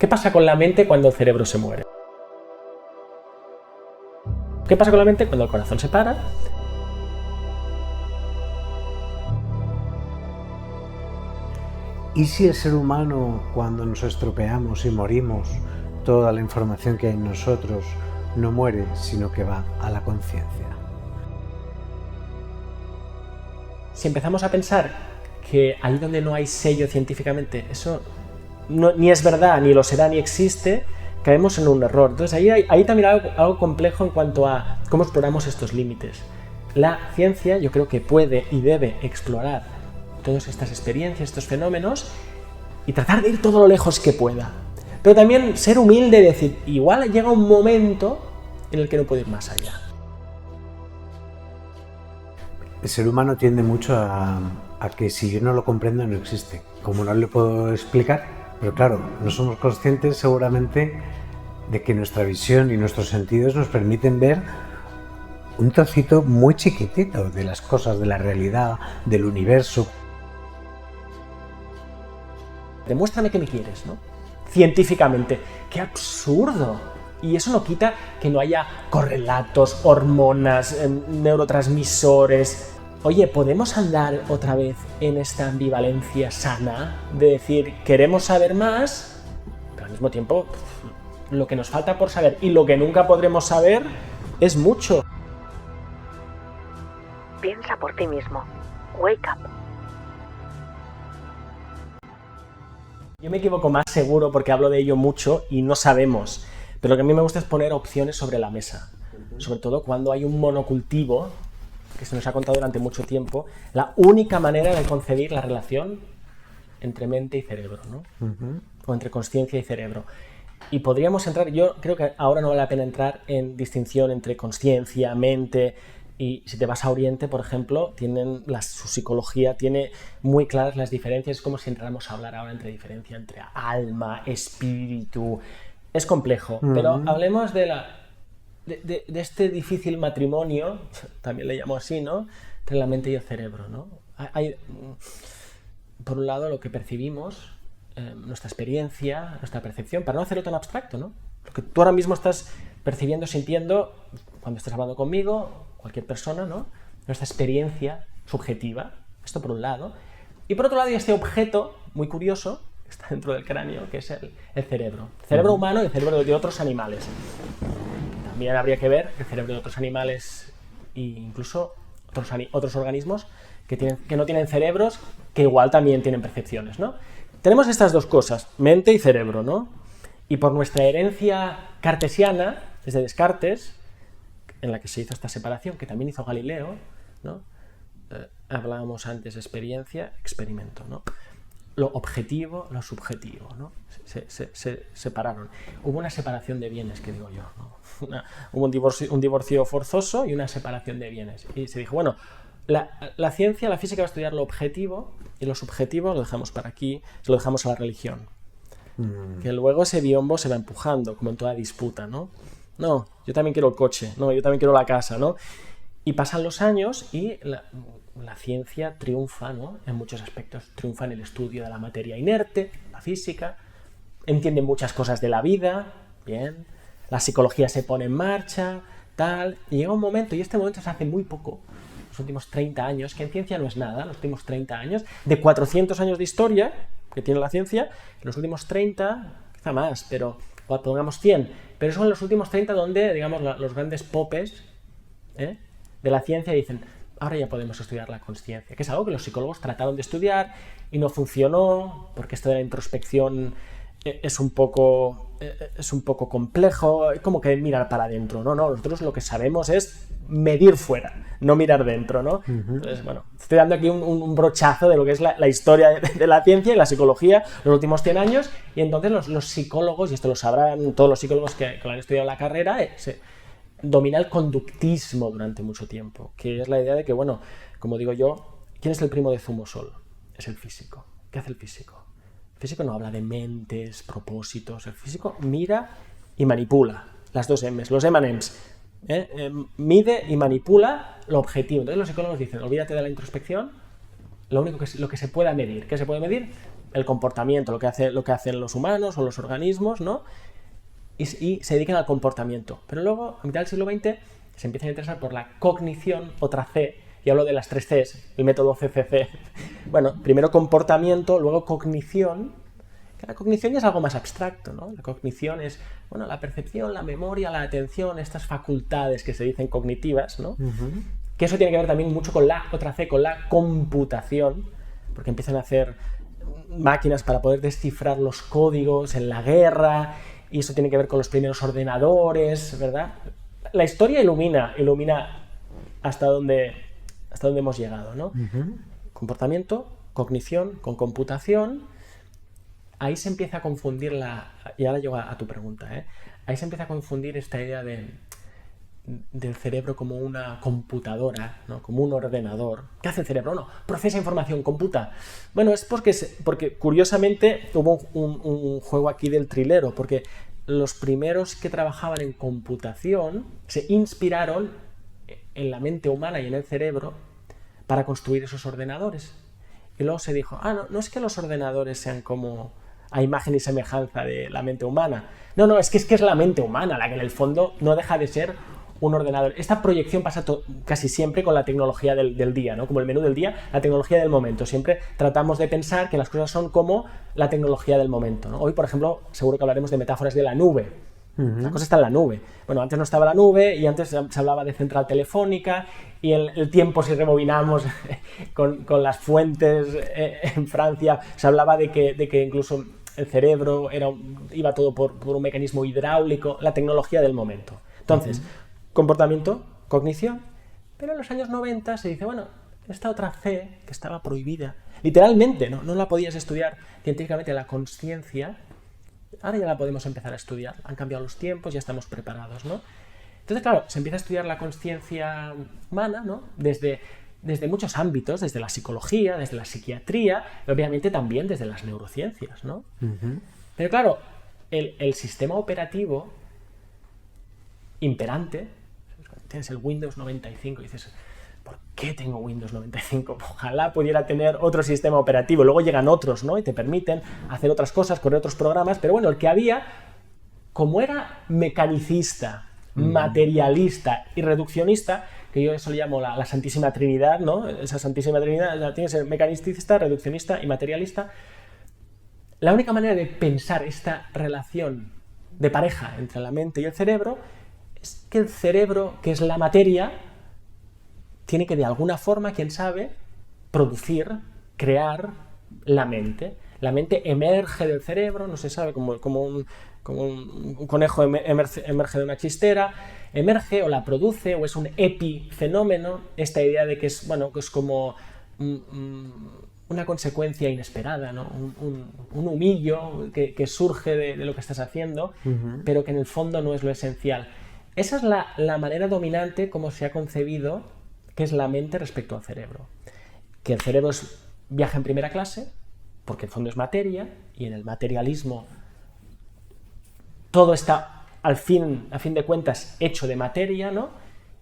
¿Qué pasa con la mente cuando el cerebro se muere? ¿Qué pasa con la mente cuando el corazón se para? ¿Y si el ser humano, cuando nos estropeamos y morimos, toda la información que hay en nosotros no muere, sino que va a la conciencia? Si empezamos a pensar que ahí donde no hay sello científicamente, eso ni es verdad, ni lo será, ni existe, caemos en un error. Entonces ahí también hay algo complejo en cuanto a cómo exploramos estos límites. La ciencia yo creo que puede y debe explorar todas estas experiencias, estos fenómenos, y tratar de ir todo lo lejos que pueda. Pero también ser humilde y decir, igual llega un momento en el que no puedo ir más allá. El ser humano tiende mucho a que si yo no lo comprendo no existe. Como no le puedo explicar, pero claro, no somos conscientes seguramente de que nuestra visión y nuestros sentidos nos permiten ver un trocito muy chiquitito de las cosas, de la realidad, del universo. Demuéstrame que me quieres, ¿no? Científicamente. ¡Qué absurdo! Y eso no quita que no haya correlatos, hormonas, neurotransmisores. Oye, ¿podemos andar otra vez en esta ambivalencia sana de decir, queremos saber más, pero al mismo tiempo lo que nos falta por saber y lo que nunca podremos saber es mucho? Piensa por ti mismo. Wake up. Yo me equivoco más seguro porque hablo de ello mucho y no sabemos. Pero lo que a mí me gusta es poner opciones sobre la mesa. Sobre todo cuando hay un monocultivo, que se nos ha contado durante mucho tiempo, la única manera de concebir la relación entre mente y cerebro, ¿no? O entre consciencia y cerebro. Y podríamos entrar, yo creo que ahora no vale la pena entrar en distinción entre consciencia, mente, y si te vas a Oriente, por ejemplo, su psicología tiene muy claras las diferencias, es como si entráramos a hablar ahora entre diferencia entre alma, espíritu. Es complejo, pero hablemos de este difícil matrimonio, también le llamo así, ¿no? Entre la mente y el cerebro, ¿no? Hay, por un lado, lo que percibimos, nuestra experiencia, nuestra percepción, para no hacerlo tan abstracto, ¿no? Lo que tú ahora mismo estás percibiendo, sintiendo, cuando estás hablando conmigo, cualquier persona, ¿no? Nuestra experiencia subjetiva, esto por un lado. Y por otro lado hay este objeto muy curioso, que está dentro del cráneo, que es el cerebro. El cerebro humano y el cerebro de otros animales. También habría que ver el cerebro de otros animales e incluso otros organismos que no tienen cerebros, que igual también tienen percepciones, ¿no? Tenemos estas dos cosas, mente y cerebro, ¿no? Y por nuestra herencia cartesiana, desde Descartes, en la que se hizo esta separación, que también hizo Galileo, ¿no? Hablábamos antes de experiencia, experimento, ¿no? Lo objetivo, lo subjetivo, ¿no? Se separaron. Hubo una separación de bienes, que digo yo, ¿no? Hubo un divorcio forzoso y una separación de bienes. Y se dijo, bueno, la ciencia, la física va a estudiar lo objetivo y lo subjetivo lo dejamos para aquí, se lo dejamos a la religión. Que luego ese biombo se va empujando, como en toda disputa, ¿no? No, yo también quiero el coche, no, yo también quiero la casa, ¿no? Y pasan los años y la ciencia triunfa, ¿no? En muchos aspectos. Triunfa en el estudio de la materia inerte, la física, entiende muchas cosas de la vida, bien, la psicología se pone en marcha, tal, y llega un momento, y este momento se hace muy poco, los últimos 30 años, que en ciencia no es nada, los últimos 30 años, de 400 años de historia que tiene la ciencia, en los últimos 30, quizá más, pero pongamos 100, pero son los últimos 30 donde, digamos, los grandes popes de la ciencia dicen, ahora ya podemos estudiar la consciencia, que es algo que los psicólogos trataron de estudiar y no funcionó, porque esto de la introspección es un poco complejo, es como que mirar para adentro, ¿no? Nosotros lo que sabemos es medir fuera, no mirar dentro, ¿no? Entonces, bueno, estoy dando aquí un brochazo de lo que es la historia de la ciencia y la psicología los últimos 100 años, y entonces los psicólogos, y esto lo sabrán todos los psicólogos que lo han estudiado en la carrera, domina el conductismo durante mucho tiempo, que es la idea de que, bueno, como digo yo, ¿quién es el primo de Zumosol? Es el físico. ¿Qué hace el físico? El físico no habla de mentes, propósitos, el físico mira y manipula, las dos M's, los M&M's, mide y manipula lo objetivo. Entonces los psicólogos dicen, olvídate de la introspección, lo que se pueda medir. ¿Qué se puede medir? el comportamiento, lo que hacen los humanos o los organismos, ¿no? Y se dedican al comportamiento. Pero luego, a mitad del siglo XX, se empiezan a interesar por la cognición, otra C, y hablo de las 3 Cs, el método CCC. Bueno, primero comportamiento, luego cognición. La cognición ya es algo más abstracto, ¿no? La cognición es, bueno, la percepción, la memoria, la atención, estas facultades que se dicen cognitivas, ¿no? Que eso tiene que ver también mucho con la otra C, con la computación, porque empiezan a hacer máquinas para poder descifrar los códigos en la guerra, y eso tiene que ver con los primeros ordenadores, ¿verdad? La historia ilumina hasta dónde hemos llegado, ¿no? Comportamiento, cognición con computación. Ahí se empieza a confundir y ahora llego a tu pregunta, ¿eh? Ahí se empieza a confundir esta idea del cerebro como una computadora, ¿no? Como un ordenador. ¿Qué hace el cerebro? No, procesa información, computa. Bueno, es porque curiosamente hubo un juego aquí del trilero, porque los primeros que trabajaban en computación se inspiraron en la mente humana y en el cerebro para construir esos ordenadores. Y luego se dijo, no es que los ordenadores sean como a imagen y semejanza de la mente humana. No, es que es la mente humana la que en el fondo no deja de ser un ordenador. Esta proyección pasa casi siempre con la tecnología del día, ¿no? Como el menú del día, la tecnología del momento. Siempre tratamos de pensar que las cosas son como la tecnología del momento, ¿no? Hoy, por ejemplo, seguro que hablaremos de metáforas de la nube. La cosa está en la nube. Bueno, antes no estaba la nube y antes se hablaba de central telefónica y el tiempo, si rebobinamos con las fuentes en Francia, se hablaba de que incluso el cerebro iba todo por un mecanismo hidráulico, la tecnología del momento. Entonces, comportamiento, cognición, pero en los años 90 se dice, bueno, esta otra C que estaba prohibida, literalmente, no la podías estudiar científicamente, la consciencia, ahora ya la podemos empezar a estudiar, han cambiado los tiempos, ya estamos preparados, ¿no? Entonces, claro, se empieza a estudiar la consciencia humana, ¿no? Desde muchos ámbitos, desde la psicología, desde la psiquiatría, y obviamente también desde las neurociencias, ¿no? Pero claro, el sistema operativo imperante, tienes el Windows 95 y dices, ¿por qué tengo Windows 95? Ojalá pudiera tener otro sistema operativo. Luego llegan otros, ¿no? Y te permiten hacer otras cosas, correr otros programas, pero bueno, el que había, como era mecanicista, materialista y reduccionista, que yo eso le llamo la Santísima Trinidad, ¿no? Esa Santísima Trinidad, tiene que ser mecanicista, reduccionista y materialista. La única manera de pensar esta relación de pareja entre la mente y el cerebro es que el cerebro, que es la materia, tiene que de alguna forma, quién sabe, producir, crear la mente. La mente emerge del cerebro, no se sabe, como un conejo emerge de una chistera, emerge o la produce, o es un epifenómeno, esta idea de que es como una consecuencia inesperada, ¿no? un humillo que surge de lo que estás haciendo, pero que en el fondo no es lo esencial. Esa es la manera dominante como se ha concebido que es la mente respecto al cerebro. Que el cerebro viaja en primera clase, porque el fondo es materia, y en el materialismo todo está, a fin de cuentas, hecho de materia, ¿no?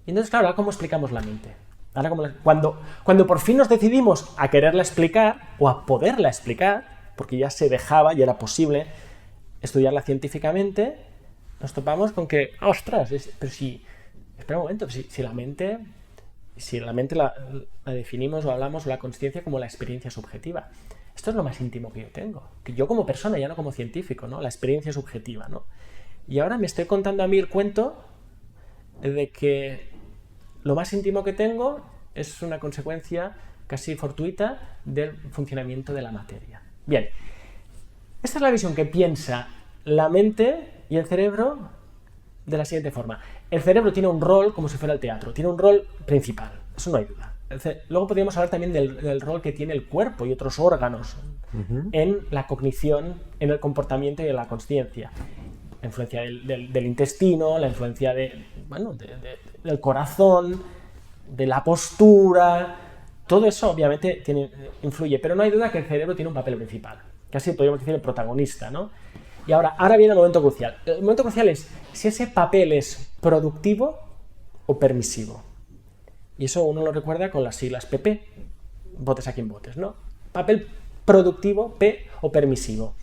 Y entonces, claro, ¿cómo explicamos la mente? Ahora, cuando por fin nos decidimos a quererla explicar, o a poderla explicar, porque ya se dejaba y era posible estudiarla científicamente, nos topamos con que, ostras, pero si, espera un momento, si la mente la definimos o hablamos o la consciencia como la experiencia subjetiva. Esto es lo más íntimo que yo tengo, que yo como persona, ya no como científico, ¿no? La experiencia subjetiva, ¿no? Y ahora me estoy contando a mí el cuento de que lo más íntimo que tengo es una consecuencia casi fortuita del funcionamiento de la materia. Bien, esta es la visión que piensa la mente y el cerebro de la siguiente forma. El cerebro tiene un rol como si fuera el teatro, tiene un rol principal, eso no hay duda. Luego podríamos hablar también del rol que tiene el cuerpo y otros órganos en la cognición, en el comportamiento y en la consciencia. La influencia del intestino, la influencia del corazón, de la postura, todo eso obviamente influye, pero no hay duda que el cerebro tiene un papel principal, casi podríamos decir el protagonista, ¿no? Y ahora viene el momento crucial. El momento crucial es si ese papel es productivo o permisivo. Y eso uno lo recuerda con las siglas PP, votes a quien votes, ¿no? Papel productivo, P, o permisivo.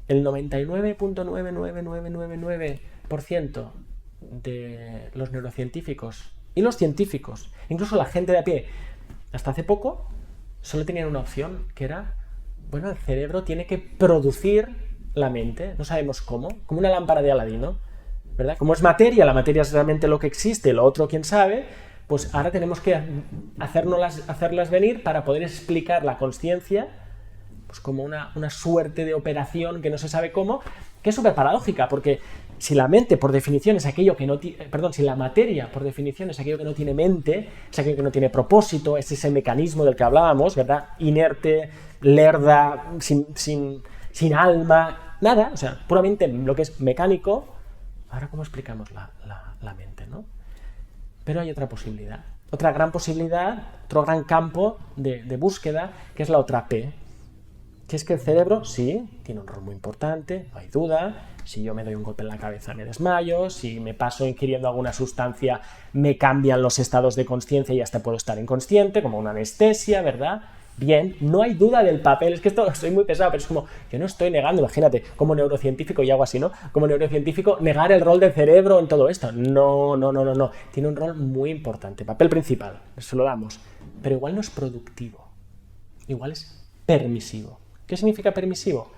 El 99.99999% de los neurocientíficos y los científicos, incluso la gente de a pie, hasta hace poco, solo tenían una opción, que era, bueno, el cerebro tiene que producir la mente, no sabemos cómo, como una lámpara de Aladino, ¿verdad? Como es materia, la materia es realmente lo que existe, lo otro quién sabe, pues ahora tenemos que hacerlas venir para poder explicar la consciencia, pues como una suerte de operación que no se sabe cómo, que es súper paradójica, porque si la mente por definición es aquello que no si la materia por definición es aquello que no tiene mente, es aquello que no tiene propósito, es ese mecanismo del que hablábamos, ¿verdad? Inerte, lerda, sin alma, nada, o sea, puramente lo que es mecánico. Ahora, ¿cómo explicamos la mente, no? Pero hay otra posibilidad, otra gran posibilidad, otro gran campo de búsqueda, que es la otra P, que es que el cerebro, sí, tiene un rol muy importante, no hay duda. Si yo me doy un golpe en la cabeza me desmayo, si me paso ingiriendo alguna sustancia me cambian los estados de consciencia y hasta puedo estar inconsciente, como una anestesia, ¿verdad? Bien, no hay duda del papel, es que esto soy muy pesado, pero es como, yo no estoy negando, imagínate, como neurocientífico y hago así, ¿no? Como neurocientífico, negar el rol del cerebro en todo esto. No, tiene un rol muy importante, papel principal, se lo damos, pero igual no es productivo, igual es permisivo. ¿Qué significa permisivo?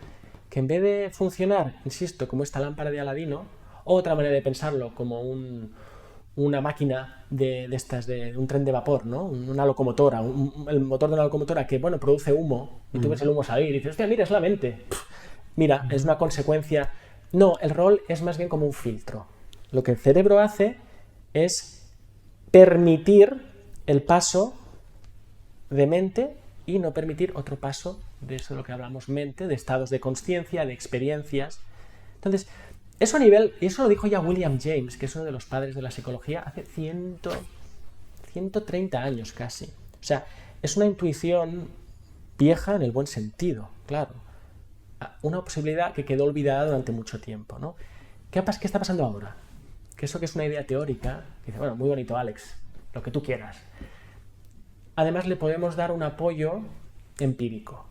Que en vez de funcionar, insisto, como esta lámpara de Aladino, otra manera de pensarlo, como una máquina de un tren de vapor, ¿no? Una locomotora, el motor de una locomotora que, bueno, produce humo, y tú ves el humo salir y dices, hostia, mira, es la mente. Mira, es una consecuencia. No, el rol es más bien como un filtro. Lo que el cerebro hace es permitir el paso de mente y no permitir otro paso de eso de lo que hablamos, mente, de estados de consciencia, de experiencias. Entonces, eso a nivel, y eso lo dijo ya William James, que es uno de los padres de la psicología, hace 130 años casi. O sea, es una intuición vieja en el buen sentido, claro. Una posibilidad que quedó olvidada durante mucho tiempo, ¿no? ¿Qué está pasando ahora? Que eso que es una idea teórica, que dice, bueno, muy bonito, Alex, lo que tú quieras. Además, le podemos dar un apoyo empírico.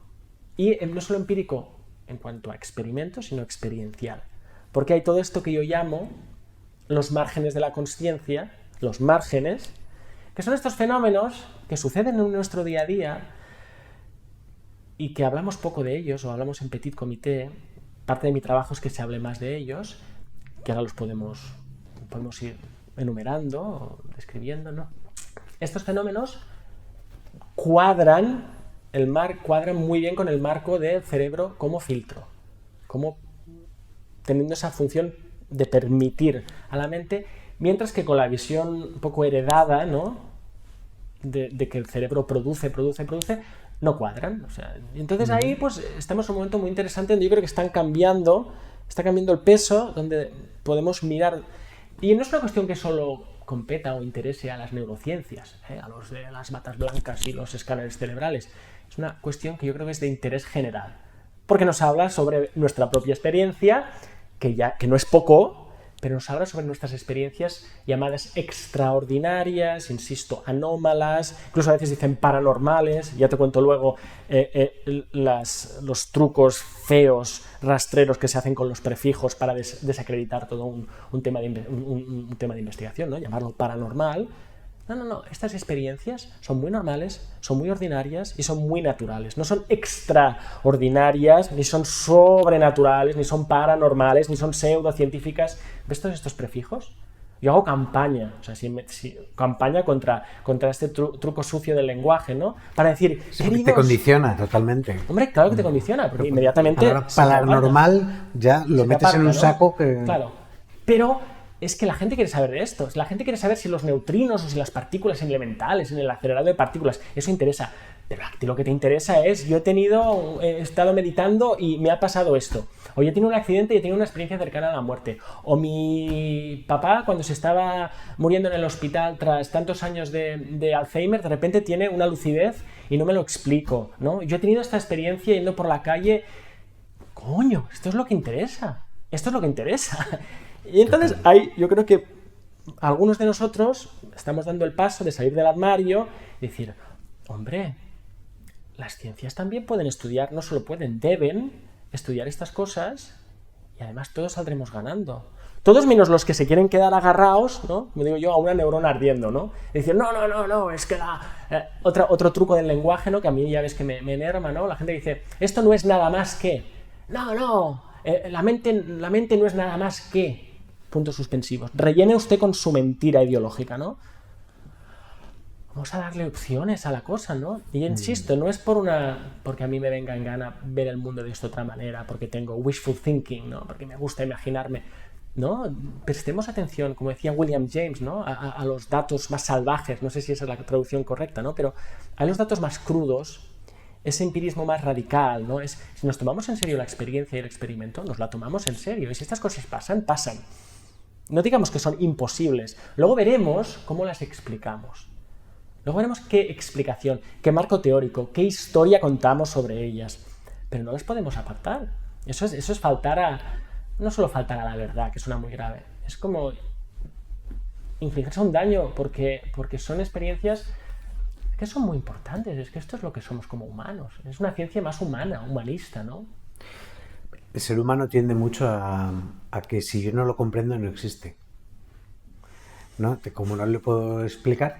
Y no solo empírico en cuanto a experimentos, sino experiencial. Porque hay todo esto que yo llamo los márgenes de la consciencia, los márgenes, que son estos fenómenos que suceden en nuestro día a día y que hablamos poco de ellos, o hablamos en petit comité. Parte de mi trabajo es que se hable más de ellos, que ahora los podemos ir enumerando o describiendo, ¿no? Estos fenómenos cuadran muy bien con el marco del cerebro como filtro, como teniendo esa función de permitir a la mente, mientras que con la visión un poco heredada, ¿no? de que el cerebro produce, no cuadran. O sea, y entonces ahí pues estamos en un momento muy interesante donde yo creo que está cambiando el peso, donde podemos mirar, y no es una cuestión que solo competa o interese a las neurociencias, a los de las batas blancas y los escáneres cerebrales. Es una cuestión que yo creo que es de interés general, porque nos habla sobre nuestra propia experiencia, que no es poco, pero nos habla sobre nuestras experiencias llamadas extraordinarias, insisto, anómalas, incluso a veces dicen paranormales. Ya te cuento luego los trucos feos, rastreros que se hacen con los prefijos para desacreditar todo un tema de investigación, ¿no? Llamarlo paranormal. No, estas experiencias son muy normales, son muy ordinarias y son muy naturales. No son extraordinarias, ni son sobrenaturales, ni son paranormales, ni son pseudocientíficas. ¿Ves todos estos prefijos? Yo hago campaña, o sea, campaña contra este truco sucio del lenguaje, ¿no? Para decir, queridos... Te condiciona totalmente. Hombre, claro que te condiciona, porque inmediatamente... Ahora, paranormal ya lo metes en un saco que... Claro, pero... es que la gente quiere saber de esto. La gente quiere saber si los neutrinos o si las partículas elementales en el acelerador de partículas, eso interesa. Pero a ti lo que te interesa es, he estado meditando y me ha pasado esto. O yo he tenido un accidente y he tenido una experiencia cercana a la muerte. O mi papá, cuando se estaba muriendo en el hospital tras tantos años de Alzheimer, de repente tiene una lucidez y no me lo explico, ¿no? Yo he tenido esta experiencia yendo por la calle. Coño, esto es lo que interesa. Y entonces yo creo que algunos de nosotros estamos dando el paso de salir del armario y decir, hombre, las ciencias también pueden estudiar, no solo pueden, deben estudiar estas cosas y además todos saldremos ganando. Todos menos los que se quieren quedar agarrados, ¿no? Como digo yo, a una neurona ardiendo, ¿no? Y dicen, no, es que otro truco del lenguaje, ¿no? Que a mí ya ves que me enerva, ¿no? La gente dice, esto no es nada más que... la mente no es nada más que... Puntos suspensivos. Rellene usted con su mentira ideológica, ¿no? Vamos a darle opciones a la cosa, ¿no? Y insisto, no es porque a mí me venga en gana ver el mundo de esta otra manera, porque tengo wishful thinking, ¿no? Porque me gusta imaginarme... ¿no? Prestemos atención, como decía William James, ¿no? a los datos más salvajes, no sé si esa es la traducción correcta, ¿no? Pero a los datos más crudos, ese empirismo más radical, ¿no? Si nos tomamos en serio la experiencia y el experimento, nos la tomamos en serio, y si estas cosas pasan. No digamos que son imposibles, luego veremos cómo las explicamos. Luego veremos qué explicación, qué marco teórico, qué historia contamos sobre ellas, pero no las podemos apartar. Eso es no solo faltar a la verdad, que suena muy grave, es como infligirse un daño porque son experiencias que son muy importantes. Es que esto es lo que somos como humanos. Es una ciencia más humana, humanista, ¿no? El ser humano tiende mucho a que si yo no lo comprendo no existe, ¿no? Como no le puedo explicar.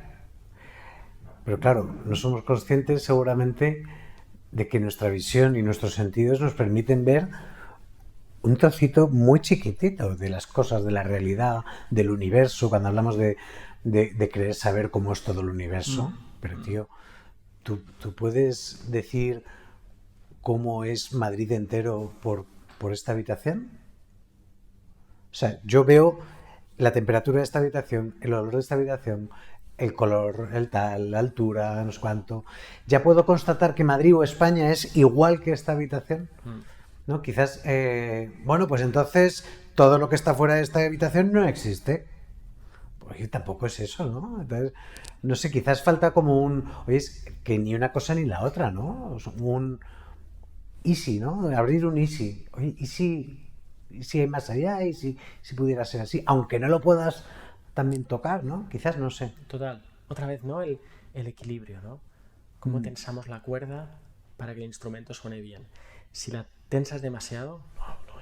Pero claro, no somos conscientes seguramente de que nuestra visión y nuestros sentidos nos permiten ver un trocito muy chiquitito de las cosas, de la realidad, del universo, cuando hablamos de querer saber cómo es todo el universo. Pero tío, ¿tú puedes decir cómo es Madrid entero por esta habitación? O sea, yo veo la temperatura de esta habitación, el olor de esta habitación, el color, el tal, la altura, no sé cuánto. Ya puedo constatar que Madrid o España es igual que esta habitación. ¿No? Quizás, pues entonces todo lo que está fuera de esta habitación no existe. Oye, tampoco es eso, ¿no? Entonces, no sé, quizás falta como oye, es que ni una cosa ni la otra, ¿no? Un easy, ¿no? Abrir un easy. Oye, ¿y si hay más allá? ¿Y si pudiera ser así? Aunque no lo puedas también tocar, ¿no? Quizás, no sé. Total. Otra vez, ¿no? El equilibrio, ¿no? Cómo tensamos la cuerda para que el instrumento suene bien. Si la tensas demasiado,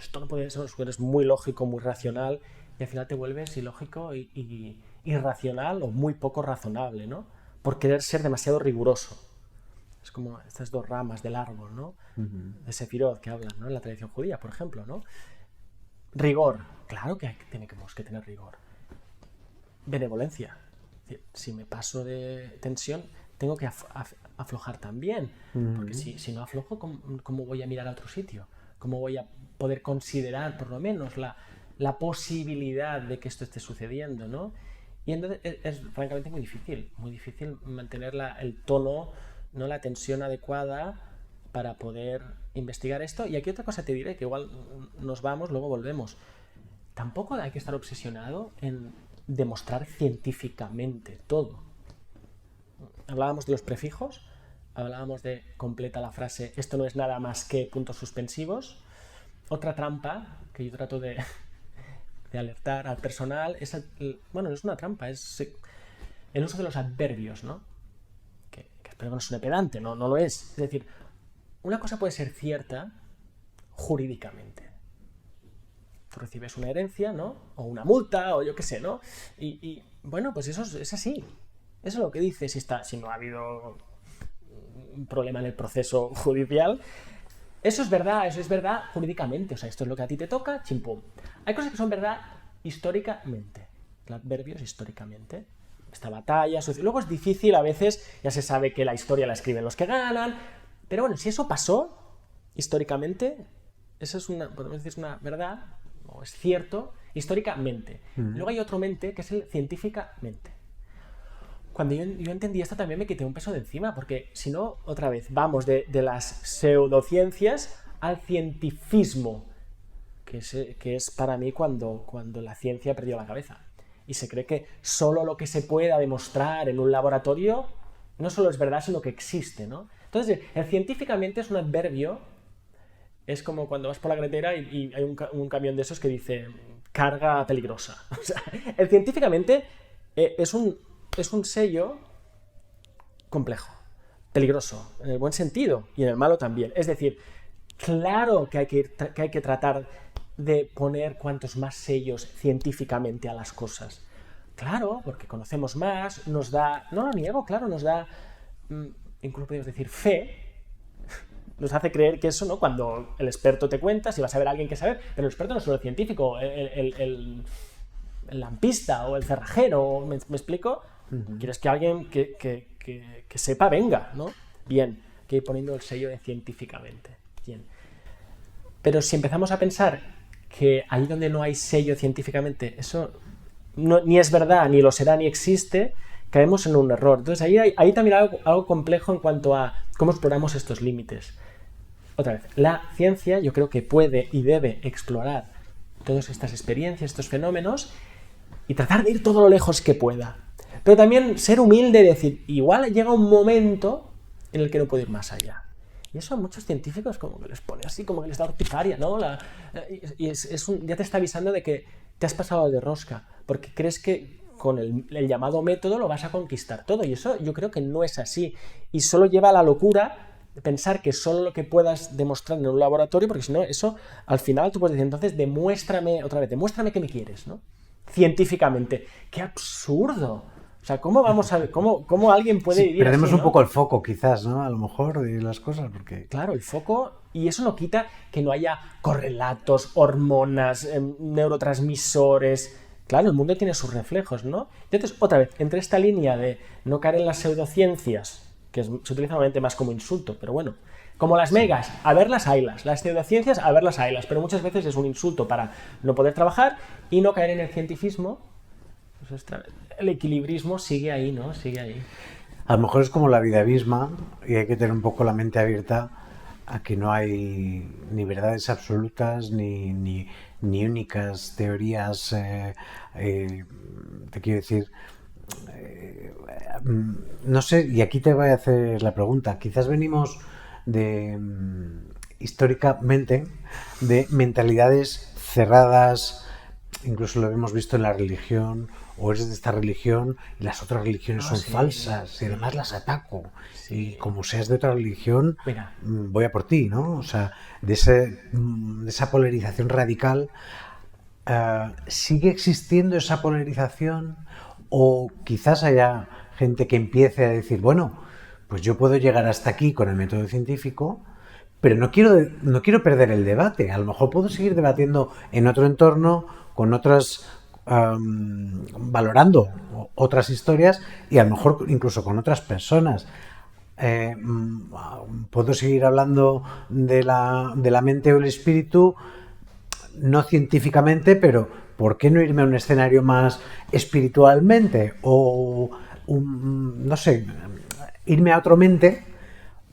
esto no puede ser, eres muy lógico, muy racional, y al final te vuelves ilógico y irracional o muy poco razonable, ¿no? Por querer ser demasiado riguroso. Es como estas dos ramas del árbol, ¿no? De Sefirot que hablan, ¿no? En la tradición judía, por ejemplo, ¿no? Rigor, claro que tenemos que tener rigor. Benevolencia. Si me paso de tensión, tengo que aflojar también, porque si no aflojo, ¿cómo voy a mirar a otro sitio? ¿Cómo voy a poder considerar por lo menos la posibilidad de que esto esté sucediendo, ¿no? Y entonces es francamente muy difícil mantener el tono, ¿no? La tensión adecuada para poder investigar esto. Y aquí otra cosa te diré, que igual nos vamos, luego volvemos. Tampoco hay que estar obsesionado en demostrar científicamente todo. Hablábamos de los prefijos, hablábamos de completa la frase, esto no es nada más que puntos suspensivos. Otra trampa que yo trato de alertar al personal es, no es una trampa, es el uso de los adverbios, ¿no? Que espero que no suene pedante, no lo es. Es decir, una cosa puede ser cierta jurídicamente. Tú recibes una herencia, ¿no? O una multa, o yo qué sé, ¿no? Y bueno, pues eso es así. Eso es lo que dice, si no ha habido un problema en el proceso judicial. Eso es verdad jurídicamente. O sea, esto es lo que a ti te toca, chimpum. Hay cosas que son verdad históricamente. El adverbio es históricamente. Esta batalla, luego es difícil a veces, ya se sabe que la historia la escriben los que ganan, pero bueno, si eso pasó históricamente, eso es podemos decir, es una verdad, o es cierto, históricamente. Luego hay otro mente, que es el científicamente. Cuando yo entendí esto también me quité un peso de encima, porque si no, otra vez, vamos de las pseudociencias al cientifismo, que es para mí cuando la ciencia perdió la cabeza. Y se cree que solo lo que se pueda demostrar en un laboratorio no solo es verdad, sino que existe, ¿no? Entonces, el científicamente es un adverbio, es como cuando vas por la carretera y hay un camión de esos que dice carga peligrosa. O sea, el científicamente es un sello complejo, peligroso, en el buen sentido y en el malo también. Es decir, claro que hay que tratar de poner cuantos más sellos científicamente a las cosas. Claro, porque conocemos más, nos da, no lo niego, claro, nos da, incluso podemos decir, fe, nos hace creer que eso, ¿no? Cuando el experto te cuenta, si vas a ver a alguien que sabe, pero el experto no es solo el científico, el lampista o el cerrajero, ¿me explico? Quieres que alguien que sepa venga, ¿no? Bien, que ir poniendo el sello de científicamente. Bien. Pero si empezamos a pensar que ahí donde no hay sello científicamente, eso no, ni es verdad, ni lo será, ni existe, caemos en un error. Entonces ahí también hay algo complejo en cuanto a cómo exploramos estos límites. Otra vez, la ciencia yo creo que puede y debe explorar todas estas experiencias, estos fenómenos, y tratar de ir todo lo lejos que pueda. Pero también ser humilde y decir, igual llega un momento en el que no puedo ir más allá. Y eso a muchos científicos como que les pone así, como que les da orticaria, ¿no? Ya te está avisando de que te has pasado de rosca, porque crees que con el llamado método lo vas a conquistar todo. Y eso yo creo que no es así. Y solo lleva a la locura pensar que solo lo que puedas demostrar en un laboratorio, porque si no, eso al final tú puedes decir, entonces demuéstrame que me quieres, ¿no? Científicamente. ¡Qué absurdo! O sea, ¿cómo vamos a ver? ¿Cómo alguien puede vivir perdemos así, un ¿no? poco el foco, quizás, ¿no? A lo mejor de las cosas, porque... Claro, el foco, y eso no quita que no haya correlatos, hormonas, neurotransmisores. Claro, el mundo tiene sus reflejos, ¿no? Entonces, otra vez, entre esta línea de no caer en las pseudociencias, que se utiliza normalmente más como insulto, pero bueno, como las megas, a ver las haylas, las pseudociencias, a ver las haylas, pero muchas veces es un insulto para no poder trabajar y no caer en el cientificismo. Pues el equilibrismo sigue ahí, ¿no? Sigue ahí. A lo mejor es como la vida misma y hay que tener un poco la mente abierta a que no hay ni verdades absolutas ni únicas teorías. Te quiero decir, no sé, y aquí te voy a hacer la pregunta. Quizás venimos históricamente de mentalidades cerradas, incluso lo hemos visto en la religión, o eres de esta religión y las otras religiones son falsas y además las ataco. Y como seas de otra religión, Mira, voy a por ti, ¿no? O sea, de esa polarización radical, ¿sigue existiendo esa polarización? O quizás haya gente que empiece a decir, bueno, pues yo puedo llegar hasta aquí con el método científico, pero no quiero perder el debate. A lo mejor puedo seguir debatiendo en otro entorno, con otras... valorando otras historias y a lo mejor incluso con otras personas. Puedo seguir hablando de la mente o el espíritu, no científicamente, pero ¿por qué no irme a un escenario más espiritualmente? O, no sé, irme a otro mente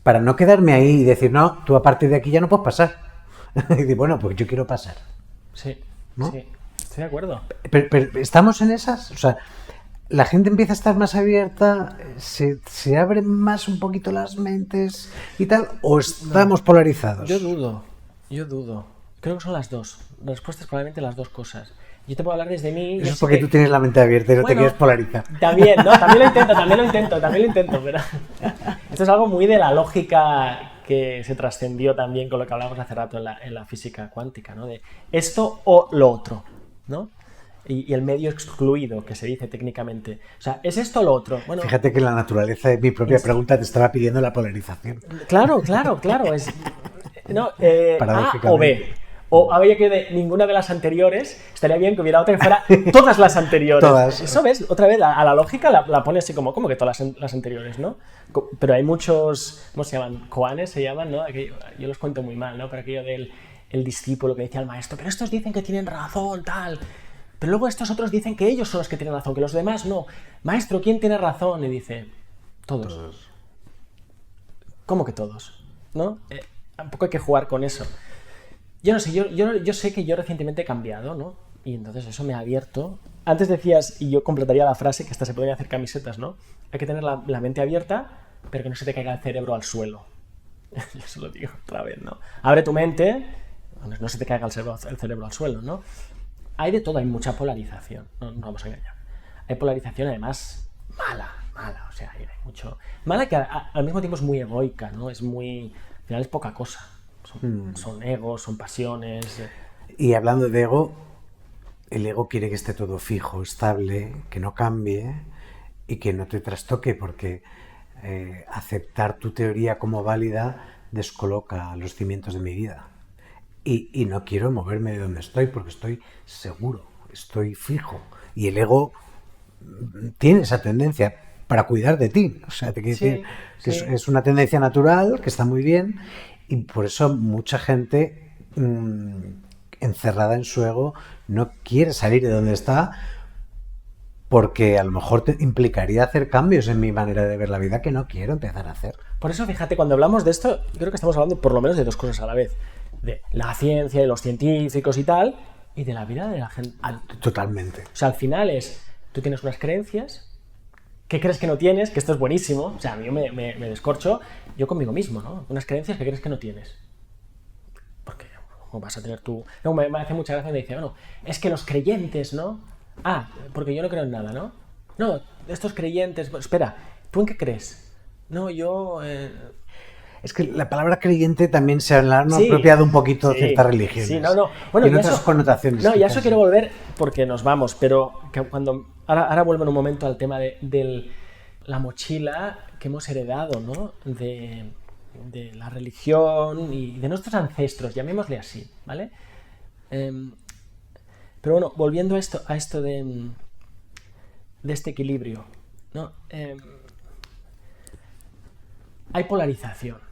para no quedarme ahí y decir, no, tú a partir de aquí ya no puedes pasar. Y decir, bueno, pues yo quiero pasar. sí, ¿no? sí, estoy de acuerdo. Pero ¿estamos en esas? O sea, ¿la gente empieza a estar más abierta? ¿Se abren más un poquito las mentes y tal? ¿O estamos polarizados? Yo dudo. Creo que son las dos. La respuesta es probablemente las dos cosas. Yo te puedo hablar desde mí... Eso es porque tú tienes la mente abierta y no te quieres polarizar. También, ¿no? También lo intento, pero... Esto es algo muy de la lógica que se trascendió también con lo que hablábamos hace rato en la física cuántica, ¿no? De esto o lo otro, ¿no? Y el medio excluido, que se dice técnicamente. O sea, ¿es esto o lo otro? Bueno, fíjate que la naturaleza de mi propia pregunta te estaba pidiendo la polarización. Claro. Es, no, A o B. O había que de ninguna de las anteriores, estaría bien que hubiera otra que fuera todas las anteriores. Todas. Eso ves, otra vez, a la lógica la pone así como que todas las anteriores, ¿no? Pero hay muchos, ¿cómo se llaman? Koanes se llaman, ¿no? Yo los cuento muy mal, ¿no? Pero aquello del discípulo que decía al maestro, pero estos dicen que tienen razón, tal. Pero luego estos otros dicen que ellos son los que tienen razón, que los demás no. Maestro, ¿quién tiene razón? Y dice, todos. ¿Cómo que todos? ¿No? Tampoco hay que jugar con eso. Yo no sé, yo sé que yo recientemente he cambiado, ¿no? Y entonces eso me ha abierto. Antes decías, y yo completaría la frase, que hasta se podrían hacer camisetas, ¿no? Hay que tener la mente abierta, pero que no se te caiga el cerebro al suelo. Yo se lo digo otra vez, ¿no? Abre tu mente, no se te caiga el cerebro al suelo, ¿no? Hay de todo, hay mucha polarización, no vamos a engañar. Hay polarización además mala, o sea, hay mucho... Mala que al mismo tiempo es muy egoica, ¿no? Es muy... Al final es poca cosa. Son egos, son pasiones... Y hablando de ego, el ego quiere que esté todo fijo, estable, que no cambie y que no te trastoque, porque aceptar tu teoría como válida descoloca los cimientos de mi vida. Y no quiero moverme de donde estoy porque estoy seguro, estoy fijo. Y el ego tiene esa tendencia para cuidar de ti. O sea, te quiero decir que es una tendencia natural, que está muy bien, y por eso mucha gente encerrada en su ego no quiere salir de donde está, porque a lo mejor te implicaría hacer cambios en mi manera de ver la vida que no quiero empezar a hacer. Por eso, fíjate, cuando hablamos de esto, yo creo que estamos hablando por lo menos de dos cosas a la vez. De la ciencia, de los científicos y tal, y de la vida de la gente. Totalmente. O sea, al final tú tienes unas creencias, ¿qué crees que no tienes? Que esto es buenísimo. O sea, a mí me descorcho yo conmigo mismo, ¿no? Unas creencias que crees que no tienes. Porque ¿cómo vas a tener tú? No, me hace mucha gracia, me dice, bueno, es que los creyentes, ¿no? Ah, porque yo no creo en nada, ¿no? No, estos creyentes... Bueno, espera, ¿tú en qué crees? No, yo... Es que la palabra creyente también se ha apropiado un poquito de ciertas religiones. Sí, no. Bueno, tiene otras connotaciones. No, ya eso quiero volver porque nos vamos, pero que cuando ahora vuelvo en un momento al tema de la mochila que hemos heredado, ¿no? De la religión y de nuestros ancestros, llamémosle así, ¿vale? Pero bueno, volviendo a esto de este equilibrio, ¿no? Hay polarización.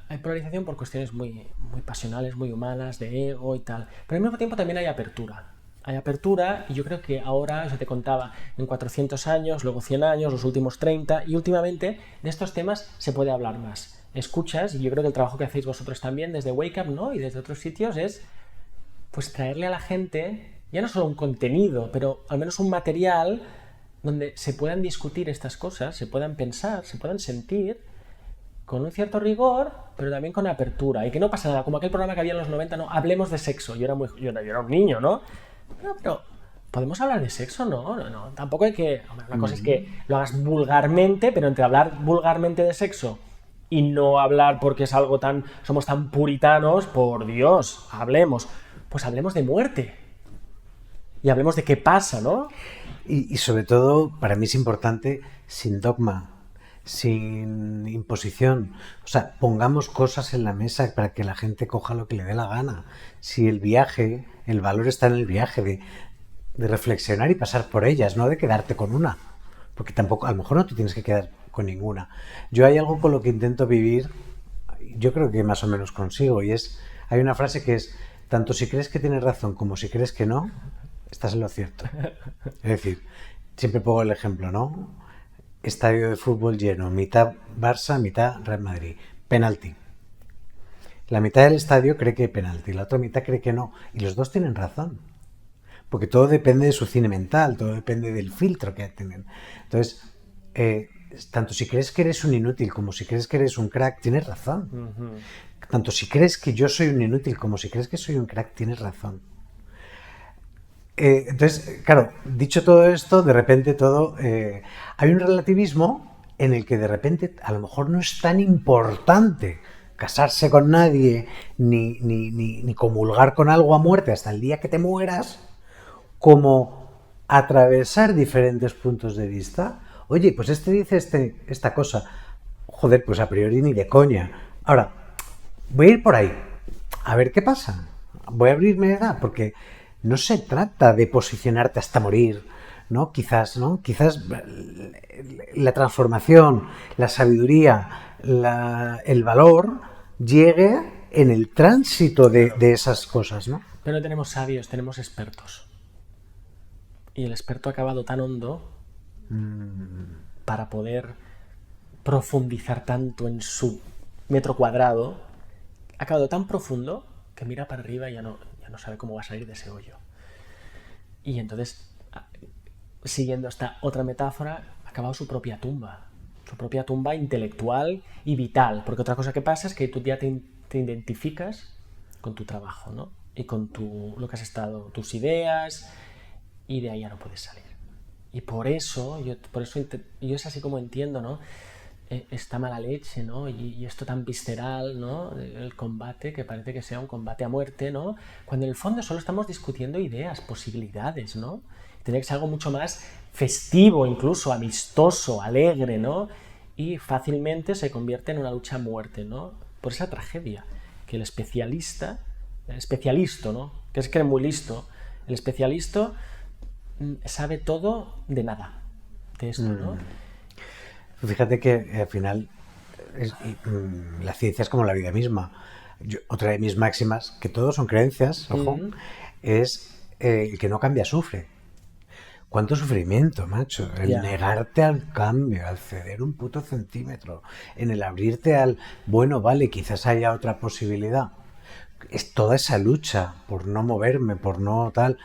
Hay polarización por cuestiones muy pasionales, muy humanas, de ego y tal. Pero al mismo tiempo también hay apertura. Hay apertura y yo creo que ahora, yo te contaba, en 400 años, luego 100 años, los últimos 30, y últimamente de estos temas se puede hablar más. Escuchas, y yo creo que el trabajo que hacéis vosotros también desde Wake Up, ¿no? Y desde otros sitios es pues traerle a la gente, ya no solo un contenido, pero al menos un material donde se puedan discutir estas cosas, se puedan pensar, se puedan sentir, con un cierto rigor, pero también con apertura. Y que no pasa nada, como aquel programa que había en los 90, no, hablemos de sexo. Yo era un niño, ¿no? Pero ¿podemos hablar de sexo? No. Tampoco hay que... Una cosa es que lo hagas vulgarmente, pero entre hablar vulgarmente de sexo y no hablar porque es algo tan... Somos tan puritanos, por Dios, hablemos. Pues hablemos de muerte. Y hablemos de qué pasa, ¿no? Y sobre todo, para mí es importante, sin dogma, sin imposición. O sea, pongamos cosas en la mesa para que la gente coja lo que le dé la gana. Si el viaje, el valor está en el viaje de reflexionar y pasar por ellas, no de quedarte con una. Porque tampoco, a lo mejor no te tienes que quedar con ninguna. Yo hay algo con lo que intento vivir, yo creo que más o menos consigo, y hay una frase que es, tanto si crees que tienes razón como si crees que no, estás en lo cierto. Es decir, siempre pongo el ejemplo, ¿no? Estadio de fútbol lleno, mitad Barça, mitad Real Madrid. Penalti. La mitad del estadio cree que hay penalti, la otra mitad cree que no. Y los dos tienen razón. Porque todo depende de su cine mental, todo depende del filtro que tienen. Entonces, tanto si crees que eres un inútil como si crees que eres un crack, tienes razón. Uh-huh. Tanto si crees que yo soy un inútil como si crees que soy un crack, tienes razón. Entonces, claro, dicho todo esto, de repente hay un relativismo en el que de repente a lo mejor no es tan importante casarse con nadie ni comulgar con algo a muerte hasta el día que te mueras, como atravesar diferentes puntos de vista. Oye, pues dice esta cosa, joder, pues a priori ni de coña. Ahora, voy a ir por ahí, a ver qué pasa. Voy a abrirme de edad, porque no se trata de posicionarte hasta morir, ¿no? Quizás la transformación, la sabiduría, el valor llegue en el tránsito de esas cosas, ¿no? Pero no tenemos sabios, tenemos expertos. Y el experto ha acabado tan hondo para poder profundizar tanto en su metro cuadrado, ha acabado tan profundo que mira para arriba y ya no sabe cómo va a salir de ese hoyo. Y entonces, siguiendo esta otra metáfora, ha acabado su propia tumba intelectual y vital, porque otra cosa que pasa es que tú ya te identificas con tu trabajo, ¿no? Y con lo que has estado, tus ideas, y de ahí ya no puedes salir. Y por eso yo es así como entiendo, ¿no? Esta mala leche, ¿no? Y esto tan visceral, ¿no? El combate, que parece que sea un combate a muerte, ¿no? Cuando en el fondo solo estamos discutiendo ideas, posibilidades, ¿no? Tiene que ser algo mucho más festivo, incluso amistoso, alegre, ¿no? Y fácilmente se convierte en una lucha a muerte, ¿no? Por esa tragedia, que el especialista, ¿no? Que es muy listo, el especialista sabe todo de nada, de esto, ¿no? Fíjate que al final la ciencia es como la vida misma. Otra de mis máximas, que todos son creencias, ojo, es el que no cambia sufre. ¿Cuánto sufrimiento, macho? El negarte al cambio, al ceder un puto centímetro, en el abrirte al, bueno, vale, quizás haya otra posibilidad. Es toda esa lucha por no moverme, por no tal.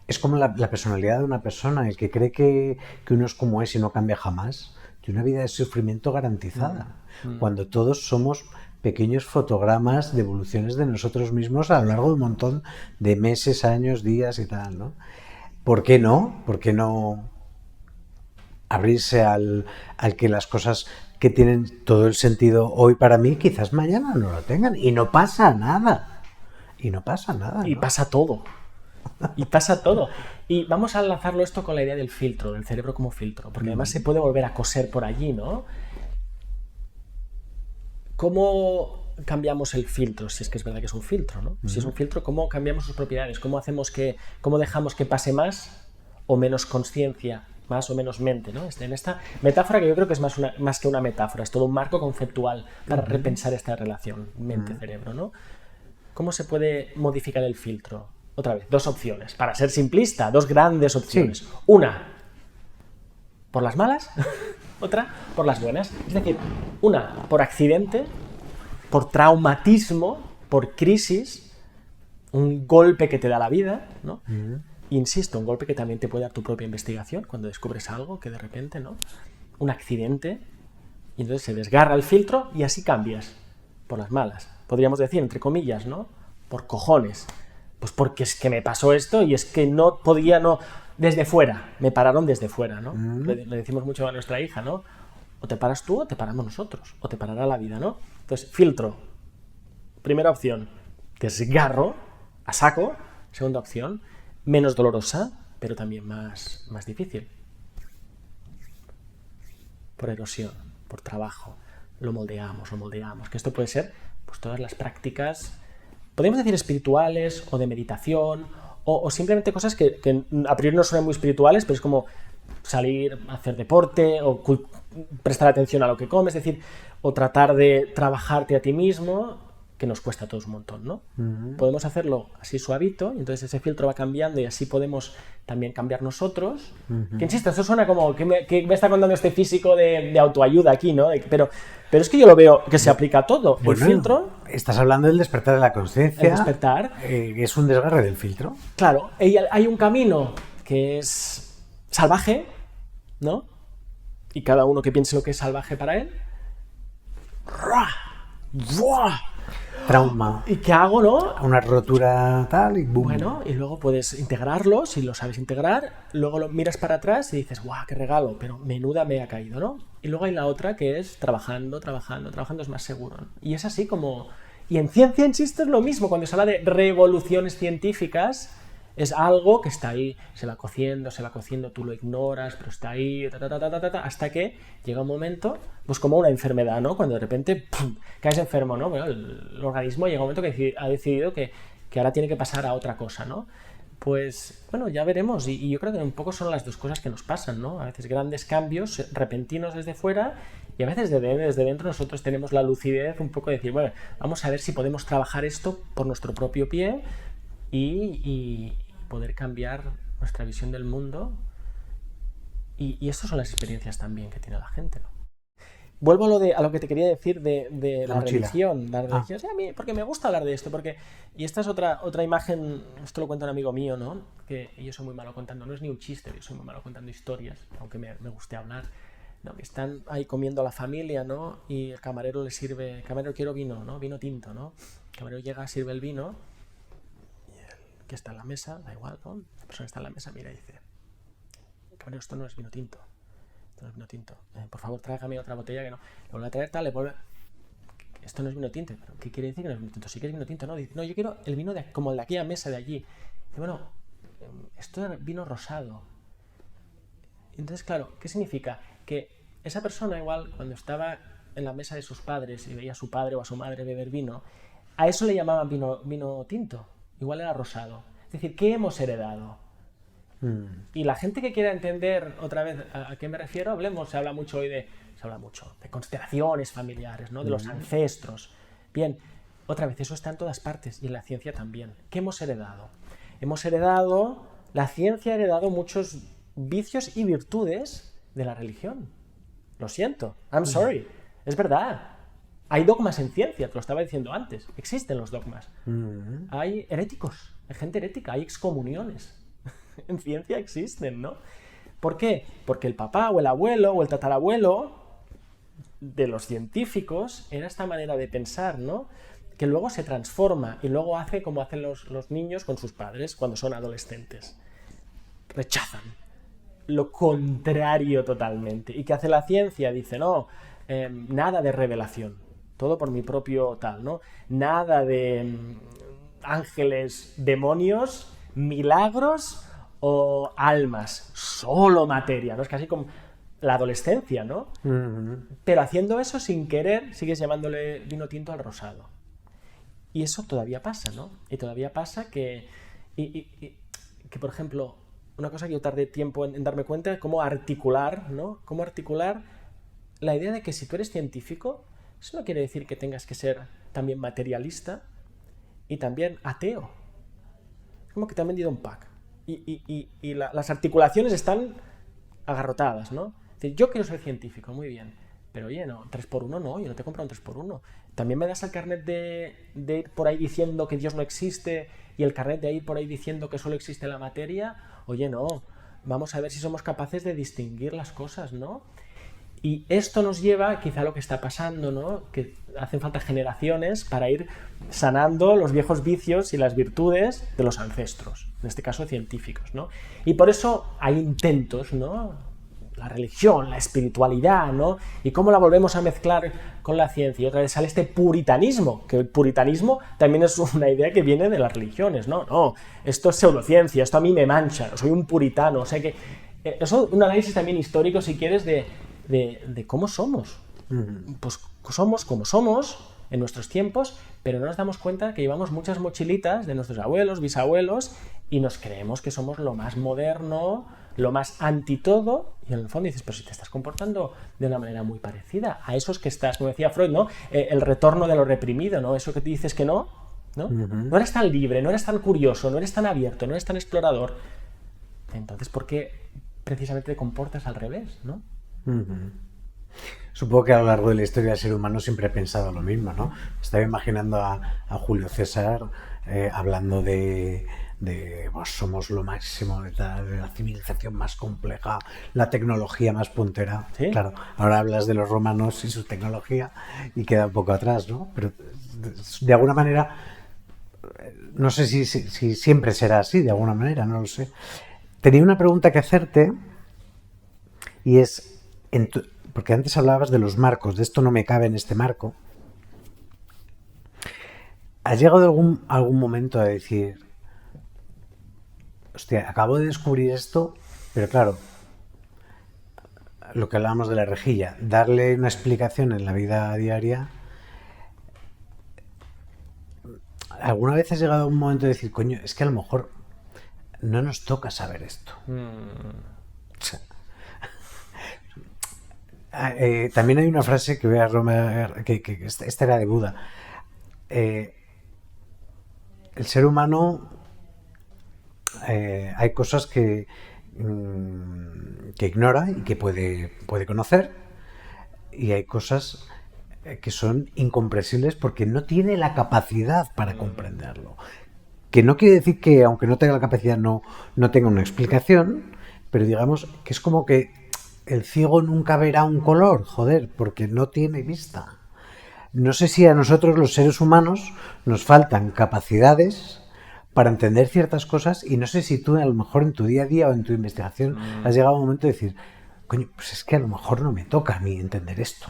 Es como la personalidad de una persona, el que cree que uno es como es y no cambia jamás. Tiene una vida de sufrimiento garantizada. Cuando todos somos pequeños fotogramas de evoluciones de nosotros mismos a lo largo de un montón de meses, años, días y tal, ¿no? ¿Por qué no? ¿Por qué no abrirse al que las cosas que tienen todo el sentido hoy para mí, quizás mañana no lo tengan? Y no pasa nada. Y no pasa nada, ¿no? Y pasa todo. Y pasa todo. Y vamos a enlazarlo esto con la idea del filtro, del cerebro como filtro, porque además se puede volver a coser por allí, ¿no? ¿Cómo cambiamos el filtro? Si es que es verdad que es un filtro, ¿no? Si es un filtro, ¿cómo cambiamos sus propiedades? ¿Cómo dejamos que pase más o menos conciencia, más o menos mente, ¿no? En esta metáfora, que yo creo que es más que una metáfora, es todo un marco conceptual para repensar esta relación mente-cerebro, ¿no? ¿Cómo se puede modificar el filtro? Otra vez, dos opciones. Para ser simplista, dos grandes opciones. Sí. Una, por las malas, otra, por las buenas. Es decir, una, por accidente, por traumatismo, por crisis, un golpe que te da la vida, ¿no? Insisto, un golpe que también te puede dar tu propia investigación, cuando descubres algo que de repente, ¿no? Un accidente, y entonces se desgarra el filtro y así cambias. Por las malas. Podríamos decir, entre comillas, ¿no? Por cojones. Pues porque es que me pasó esto y es que no podía, no... Desde fuera, me pararon desde fuera, ¿no? Le decimos mucho a nuestra hija, ¿no? O te paras tú o te paramos nosotros, o te parará la vida, ¿no? Entonces, filtro. Primera opción, desgarro a saco. Segunda opción, menos dolorosa, pero también más difícil. Por erosión, por trabajo. Lo moldeamos, que esto puede ser pues todas las prácticas, podríamos decir espirituales o de meditación o simplemente cosas que a priori no suenan muy espirituales, pero es como salir a hacer deporte o prestar atención a lo que comes, es decir, o tratar de trabajarte a ti mismo, que nos cuesta a todos un montón, ¿no? Podemos hacerlo así suavito y entonces ese filtro va cambiando y así podemos también cambiar nosotros. Que insisto, eso suena como que me está contando este físico de autoayuda aquí, ¿no? Pero es que yo lo veo que se aplica a todo. Bueno, el filtro... Estás hablando del despertar de la conciencia. El despertar. Es un desgarre del filtro. Claro, hay un camino que es salvaje, ¿no? Y cada uno que piense lo que es salvaje para él. Trauma. ¿Y qué hago, no? Una rotura tal y boom. Bueno, y luego puedes integrarlo, si lo sabes integrar, luego lo miras para atrás y dices, ¡guau, qué regalo! Pero menuda me ha caído, ¿no? Y luego hay la otra que es trabajando es más seguro, ¿no? Y es así como... Y en ciencia, insisto, es lo mismo. Cuando se habla de revoluciones científicas, es algo que está ahí, se va cociendo, tú lo ignoras, pero está ahí, hasta que llega un momento, pues como una enfermedad, ¿no? Cuando de repente ¡pum!, caes enfermo, ¿no? Bueno, el organismo llega un momento que ha decidido que ahora tiene que pasar a otra cosa, ¿no? Pues, bueno, ya veremos. Y yo creo que un poco son las dos cosas que nos pasan, ¿no? A veces grandes cambios repentinos desde fuera y a veces desde dentro nosotros tenemos la lucidez un poco de decir, bueno, vamos a ver si podemos trabajar esto por nuestro propio pie y poder cambiar nuestra visión del mundo. Y estas son las experiencias también que tiene la gente, ¿no? Vuelvo a lo que te quería decir de la religión. La religión, sí, a mí, porque me gusta hablar de esto. Y esta es otra imagen, esto lo cuenta un amigo mío, ¿no? Que yo soy muy malo contando, no es ni un chiste, yo soy muy malo contando historias, aunque me guste hablar. No, que están ahí comiendo la familia, ¿no? Y el camarero le sirve, camarero, quiero vino, ¿no? Vino tinto, ¿no? El camarero llega, sirve el vino y el que está en la mesa, da igual, ¿no? La persona que está en la mesa mira y dice, cabrón, esto no es vino tinto. Esto no es vino tinto. Por favor, tráigame otra botella que no. Le vuelve a traer tal, le vuelve... Esto no es vino tinto. ¿Pero qué quiere decir que no es vino tinto? Sí que es vino tinto, ¿no? Dice, no, yo quiero el vino como el de aquella mesa de allí. Dice, bueno, esto es vino rosado. Entonces, claro, ¿qué significa? Que esa persona igual, cuando estaba en la mesa de sus padres y veía a su padre o a su madre beber vino, a eso le llamaban vino tinto. Igual era rosado. Es decir, ¿qué hemos heredado? Y la gente que quiera entender otra vez a qué me refiero, se habla mucho hoy de constelaciones familiares, ¿no? De los ancestros. Bien, otra vez, eso está en todas partes y en la ciencia también. ¿Qué hemos heredado? La ciencia ha heredado muchos vicios y virtudes de la religión. Lo siento, I'm sorry. Es verdad. Hay dogmas en ciencia, te lo estaba diciendo antes. Existen los dogmas. Hay heréticos, hay gente herética, hay excomuniones. En ciencia existen, ¿no? ¿Por qué? Porque el papá o el abuelo o el tatarabuelo de los científicos era esta manera de pensar, ¿no? Que luego se transforma y luego hace como hacen los niños con sus padres cuando son adolescentes. Rechazan lo contrario totalmente. ¿Y qué hace la ciencia? Dice, no, nada de revelación, todo por mi propio tal, ¿no? Nada de ángeles, demonios, milagros o almas, solo materia, ¿no? Es casi como la adolescencia, ¿no? Pero haciendo eso sin querer, sigues llamándole vino tinto al rosado. Y eso todavía pasa, ¿no? Y todavía pasa que, que por ejemplo, una cosa que yo tardé tiempo en darme cuenta es cómo articular, ¿no? Cómo articular la idea de que si tú eres científico, eso no quiere decir que tengas que ser también materialista y también ateo. Es como que te han vendido un pack. Y las articulaciones están agarrotadas, ¿no? Es decir, yo quiero ser científico, muy bien. Pero oye, no, 3x1 no, yo no te he comprado un 3x1. También me das el carnet de ir por ahí diciendo que Dios no existe y el carnet de ir por ahí diciendo que solo existe la materia. Oye, no, vamos a ver si somos capaces de distinguir las cosas, ¿no? Y esto nos lleva quizá a lo que está pasando, ¿no? Que hacen falta generaciones para ir sanando los viejos vicios y las virtudes de los ancestros, en este caso científicos, ¿no? Y por eso hay intentos, ¿no? La religión, la espiritualidad, ¿no? Y cómo la volvemos a mezclar con la ciencia. Y otra vez sale este puritanismo, que el puritanismo también es una idea que viene de las religiones, ¿no? No, esto es pseudociencia, esto a mí me mancha, soy un puritano, o sea que... Eso es un análisis también histórico, si quieres, de cómo somos. Pues somos como somos en nuestros tiempos, pero no nos damos cuenta que llevamos muchas mochilitas de nuestros abuelos, bisabuelos, y nos creemos que somos lo más moderno, lo más anti todo, y en el fondo dices, pero si te estás comportando de una manera muy parecida a esos que estás, como decía Freud, ¿no? El retorno de lo reprimido, ¿no? Eso que te dices que no, ¿no? No eres tan libre, no eres tan curioso, no eres tan abierto, no eres tan explorador. Entonces, ¿por qué precisamente te comportas al revés, ¿no? Supongo que a lo largo de la historia del ser humano siempre he pensado lo mismo, ¿no? Estaba imaginando a Julio César hablando de pues, somos lo máximo de la civilización más compleja, la tecnología más puntera. ¿Sí? Claro, ahora hablas de los romanos y su tecnología y queda un poco atrás, ¿no? Pero de alguna manera, no sé si siempre será así, de alguna manera, no lo sé. Tenía una pregunta que hacerte y es... porque antes hablabas de los marcos, de esto no me cabe en este marco. ¿Has llegado algún momento a decir, hostia, acabo de descubrir esto, pero claro, lo que hablábamos de la rejilla, darle una explicación en la vida diaria? ¿Alguna vez has llegado a un momento de decir, coño, es que a lo mejor no nos toca saber esto? O sea, también hay una frase que voy a romper, que esta era de Buda. El ser humano, hay cosas que ignora y que puede conocer, y hay cosas que son incomprensibles porque no tiene la capacidad para comprenderlo. Que no quiere decir que, aunque no tenga la capacidad, no tenga una explicación, pero digamos que es como que el ciego nunca verá un color, joder, porque no tiene vista. No sé si a nosotros los seres humanos nos faltan capacidades para entender ciertas cosas, y no sé si tú a lo mejor en tu día a día o en tu investigación has llegado a un momento de decir, coño, pues es que a lo mejor no me toca a mí entender esto.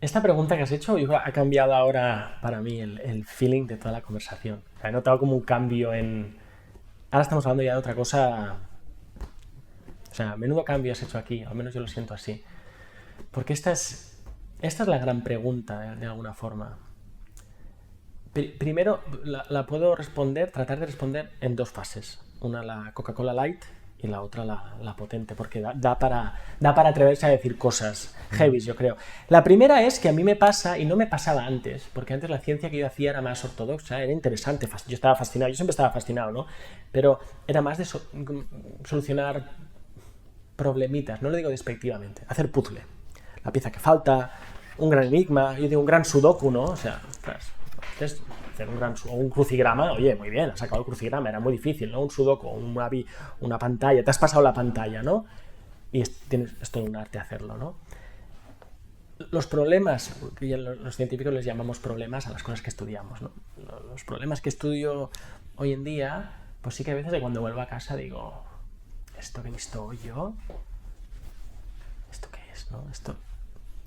Esta pregunta que has hecho ha cambiado ahora para mí el feeling de toda la conversación. O sea, he notado como un cambio en... Ahora estamos hablando ya de otra cosa. O sea, menudo cambio has hecho aquí, al menos yo lo siento así. Porque esta es la gran pregunta, de alguna forma. Primero, la puedo tratar de responder en dos fases. Una la Coca-Cola Light y la otra la potente, porque da para atreverse a decir cosas heavy, yo creo. La primera es que a mí me pasa, y no me pasaba antes, porque antes la ciencia que yo hacía era más ortodoxa, era interesante, yo estaba fascinado, yo siempre estaba fascinado, ¿no? Pero era más de solucionar problemitas, no lo digo despectivamente, hacer puzzle. La pieza que falta, un gran enigma, yo digo un gran sudoku, ¿no? O sea, hacer un crucigrama, oye, muy bien, has sacado el crucigrama, era muy difícil, ¿no? Un sudoku, una pantalla, te has pasado la pantalla, ¿no? Y es todo un arte hacerlo, ¿no? Los problemas, que los científicos les llamamos problemas a las cosas que estudiamos, ¿no? Los problemas que estudio hoy en día, pues sí que a veces cuando vuelvo a casa digo, ¿esto que he visto hoy yo? ¿Esto qué es, no?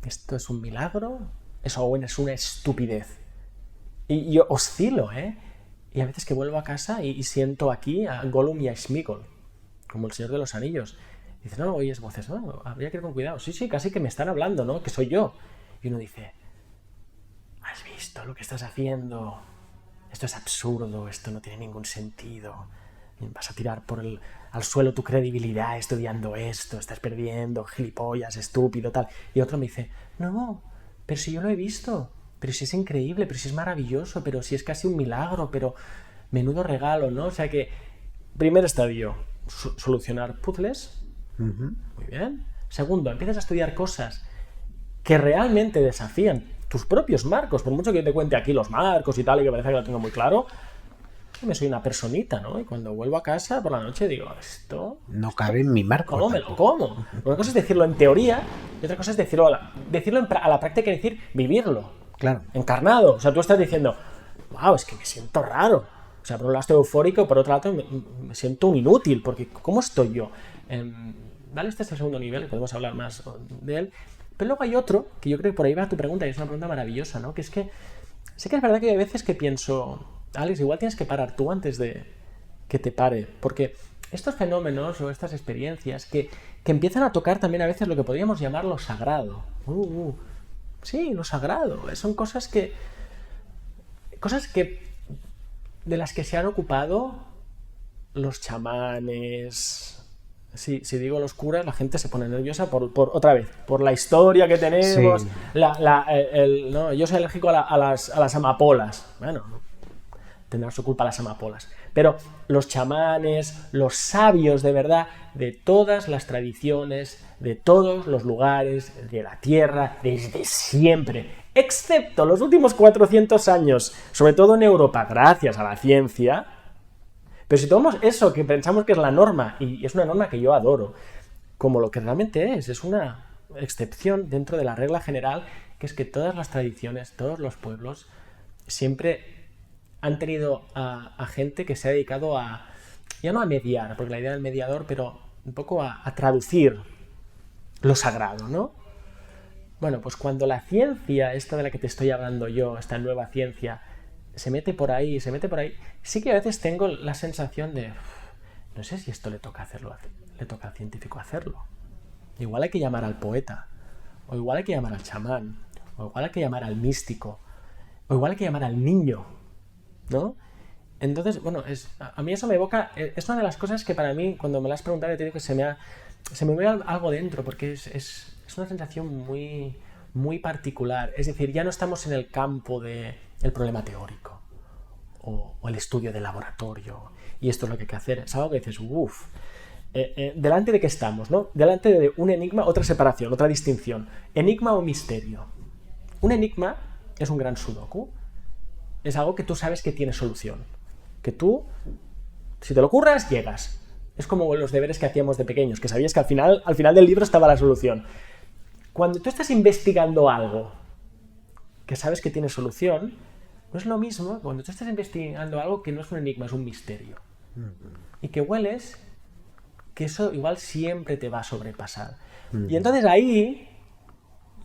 ¿Esto es un milagro? ¿Eso es una estupidez? Y yo oscilo, ¿eh? Y a veces que vuelvo a casa y siento aquí a Gollum y a Sméagol, como el Señor de los Anillos. Y dice, no, oyes voces, no, habría que ir con cuidado. Sí, casi que me están hablando, ¿no? Que soy yo. Y uno dice, ¿has visto lo que estás haciendo? Esto es absurdo, esto no tiene ningún sentido. Vas a tirar al suelo tu credibilidad estudiando esto, estás perdiendo, gilipollas, estúpido, tal. Y otro me dice, no, pero si yo lo he visto, pero si es increíble, pero si es maravilloso, pero si es casi un milagro, pero menudo regalo, ¿no? O sea que, primer estadio, solucionar puzzles, muy bien. Segundo, empiezas a estudiar cosas que realmente desafían tus propios marcos, por mucho que yo te cuente aquí los marcos y tal, y que parece que lo tengo muy claro, yo me soy una personita, ¿no? Y cuando vuelvo a casa por la noche digo, esto no cabe en mi marco. ¿Cómo me lo como? Una cosa es decirlo en teoría y otra cosa es decirlo a la práctica, es decir, vivirlo. Claro. Encarnado. O sea, tú estás diciendo, wow, es que me siento raro. O sea, por un lado estoy eufórico, por otro lado me siento un inútil, porque ¿cómo estoy yo? Vale, este es el segundo nivel, y podemos hablar más de él. Pero luego hay otro, que yo creo que por ahí va tu pregunta, y es una pregunta maravillosa, ¿no? Que es que sí que es verdad que hay veces que pienso, Alex, igual tienes que parar tú antes de que te pare, porque estos fenómenos o estas experiencias que empiezan a tocar también a veces lo que podríamos llamar lo sagrado. Sí, lo sagrado. Son cosas que de las que se han ocupado los chamanes. Sí, si digo los curas, la gente se pone nerviosa por otra vez, por la historia que tenemos. Sí. No, yo soy alérgico a las amapolas. Bueno, tendrán su culpa las amapolas. Pero los chamanes, los sabios de verdad, de todas las tradiciones, de todos los lugares, de la tierra, desde siempre, excepto los últimos 400 años, sobre todo en Europa, gracias a la ciencia. Pero si tomamos eso que pensamos que es la norma, y es una norma que yo adoro, como lo que realmente es una excepción dentro de la regla general, que es que todas las tradiciones, todos los pueblos, siempre han tenido a gente que se ha dedicado ya no a mediar, porque la idea del mediador, pero un poco a traducir lo sagrado, ¿no? Bueno, pues cuando la ciencia, esta de la que te estoy hablando yo, esta nueva ciencia, se mete por ahí, sí que a veces tengo la sensación de, no sé si esto le toca al científico hacerlo. Igual hay que llamar al poeta, o igual hay que llamar al chamán, o igual hay que llamar al místico, o igual hay que llamar al niño, ¿no? Entonces, bueno, a mí eso me evoca, es una de las cosas que para mí, cuando me las has preguntado, te digo que se me mueve algo dentro, porque es una sensación muy, muy particular. Es decir, ya no estamos en el campo del problema teórico o el estudio de laboratorio, y esto es lo que hay que hacer. Es algo que dices, ¿delante de qué estamos, no? Delante de un enigma, otra separación, otra distinción. Enigma o misterio. Un enigma es un gran sudoku. Es algo que tú sabes que tiene solución. Que tú, si te lo curras, llegas. Es como los deberes que hacíamos de pequeños, que sabías que al final del libro estaba la solución. Cuando tú estás investigando algo que sabes que tiene solución, No es lo mismo cuando tú estás investigando algo que no es un enigma, es un misterio. Y que hueles que eso igual siempre te va a sobrepasar. Y entonces ahí,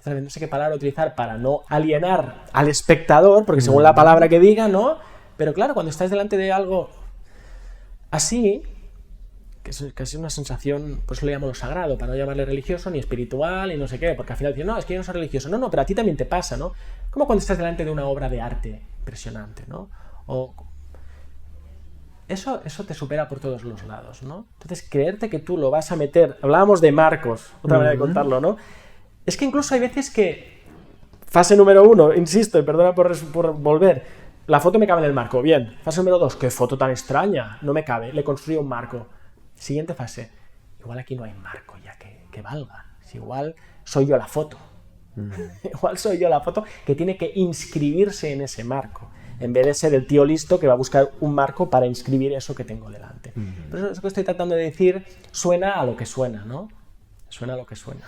no sé qué palabra utilizar para no alienar al espectador, porque según la palabra que diga, ¿no? Pero claro, cuando estás delante de algo así, que es una sensación, pues lo llamo sagrado, para no llamarle religioso, ni espiritual, y no sé qué, porque al final dicen, no, es que yo no soy religioso. No, pero a ti también te pasa, ¿no? Como cuando estás delante de una obra de arte impresionante, ¿no? O eso te supera por todos los lados, ¿no? Entonces, creerte que tú lo vas a meter... Hablábamos de marcos, otra manera de contarlo, ¿no? Es que incluso hay veces que... Fase número 1, insisto, y perdona por volver, la foto me cabe en el marco, bien. Fase número 2, qué foto tan extraña, no me cabe, le construyo un marco. Siguiente fase, igual aquí no hay marco ya que valga. Si igual soy yo la foto. Igual soy yo la foto que tiene que inscribirse en ese marco, en vez de ser el tío listo que va a buscar un marco para inscribir eso que tengo delante. Pero eso que estoy tratando de decir suena a lo que suena, ¿no? Suena a lo que suena.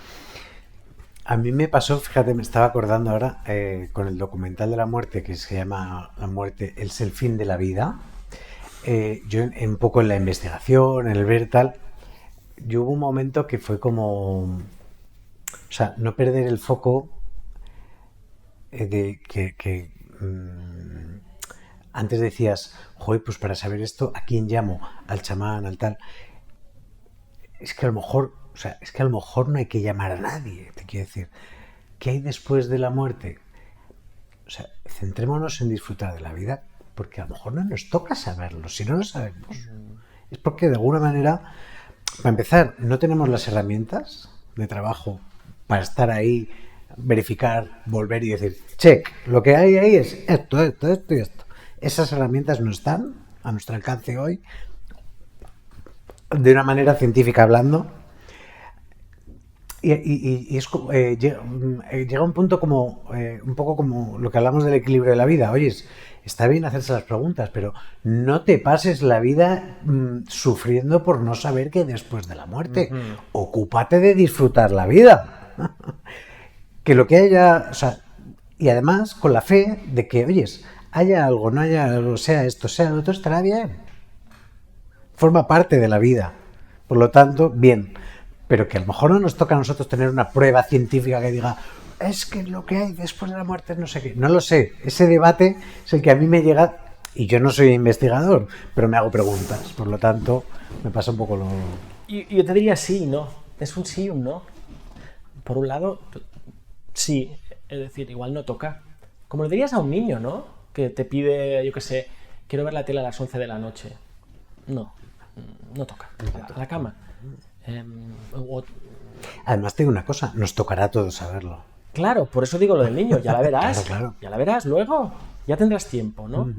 A mí me pasó, fíjate, me estaba acordando ahora con el documental de la muerte que se llama La muerte es el fin de la vida. Yo un poco en la investigación, en el ver tal, yo hubo un momento que fue como, o sea, no perder el foco de que antes decías, joder, pues para saber esto, ¿a quién llamo? Al chamán, al tal. Es que a lo mejor, o sea, es que a lo mejor no hay que llamar a nadie, te quiero decir. ¿Qué hay después de la muerte? O sea, centrémonos en disfrutar de la vida, porque a lo mejor no nos toca saberlo. Si no lo sabemos, es porque de alguna manera, para empezar, no tenemos las herramientas de trabajo para estar ahí, verificar, volver y decir, check, lo que hay ahí es esto y esto. Esas herramientas no están a nuestro alcance hoy, de una manera científica hablando. Y es llega un punto como un poco como lo que hablamos del equilibrio de la vida. Oye, está bien hacerse las preguntas, pero no te pases la vida sufriendo por no saber qué hay después de la muerte. Ocúpate de disfrutar la vida. Que lo que haya, o sea, y además con la fe de que, oyes, haya algo, no haya algo, sea esto, sea lo otro, estará bien. Forma parte de la vida. Por lo tanto, bien. Pero que a lo mejor no nos toca a nosotros tener una prueba científica que diga, es que lo que hay después de la muerte es no sé qué. No lo sé. Ese debate es el que a mí me llega, y yo no soy investigador, pero me hago preguntas. Por lo tanto, me pasa un poco lo... Y yo te diría sí, no. Es un sí y un no. Por un lado, sí. Es decir, igual no toca. Como le dirías a un niño, ¿no? Que te pide, yo qué sé, quiero ver la tele a las 11 de la noche. No toca. La cama. Además, te digo una cosa, nos tocará a todos saberlo. Claro, por eso digo lo del niño, ya la verás. Claro. Ya la verás luego, ya tendrás tiempo, ¿no?